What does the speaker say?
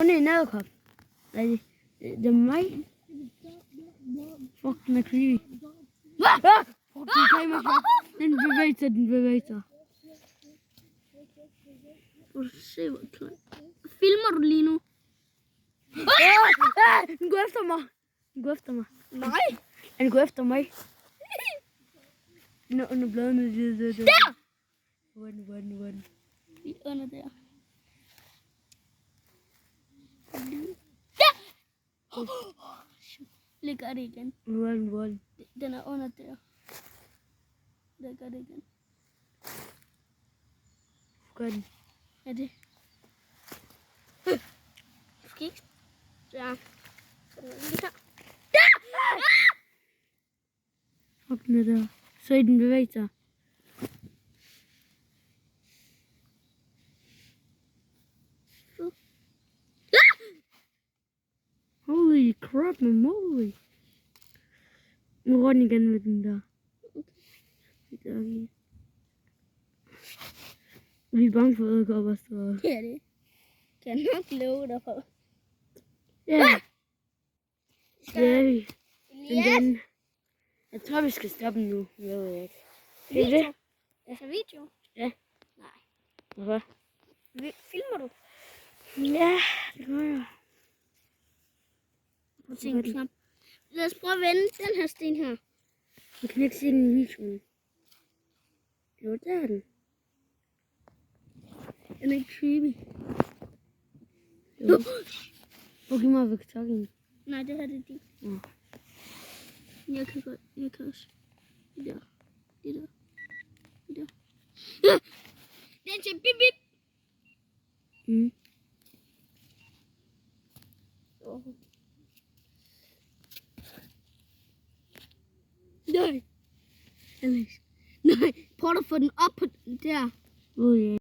Hun er en edderkop. Det er mig. Fuck, den er creepy. Fuck, den kamera. Den bevæger sig. Prøv at se, hvor klar. Filmer du lige nu? Den går efter mig. Nej. Den går efter mig. Under bladene. Der! Hvor? Lige under der. Ligger det igen. Hvor? Den er under der. Der gør det igen. Gør den. Er det? Skal ikke? Ja. Så den er lige her. Fuck den er der. Så i den bevæger sig. Holy crap, man, moly. Nu går den igen med den der. Okay. Vi er bange for edderkopper, så... Det er det. Kan jeg nok love dig for. Ja. Det er vi. Men Yes! den... Jeg tror, vi skal stoppe den nu. Det ved jeg ikke. Det er det? Altså video? Ja. Nej. Hvorfor? Filmer du? Ja, det gør jeg. Prøv at se en knap. Lad os prøve at vende den her sten her. Jeg kan ikke se den i videoen. Jo, der er den. Den er ikke creepy. Jo. Okay, mig væk takken. Nej, det her det er din. Ja. Jeg kan også. Det der. Ja! Den siger bip bip. Mm. Nej. Alex. Nej, prøv at få den op på der. Oh, ja.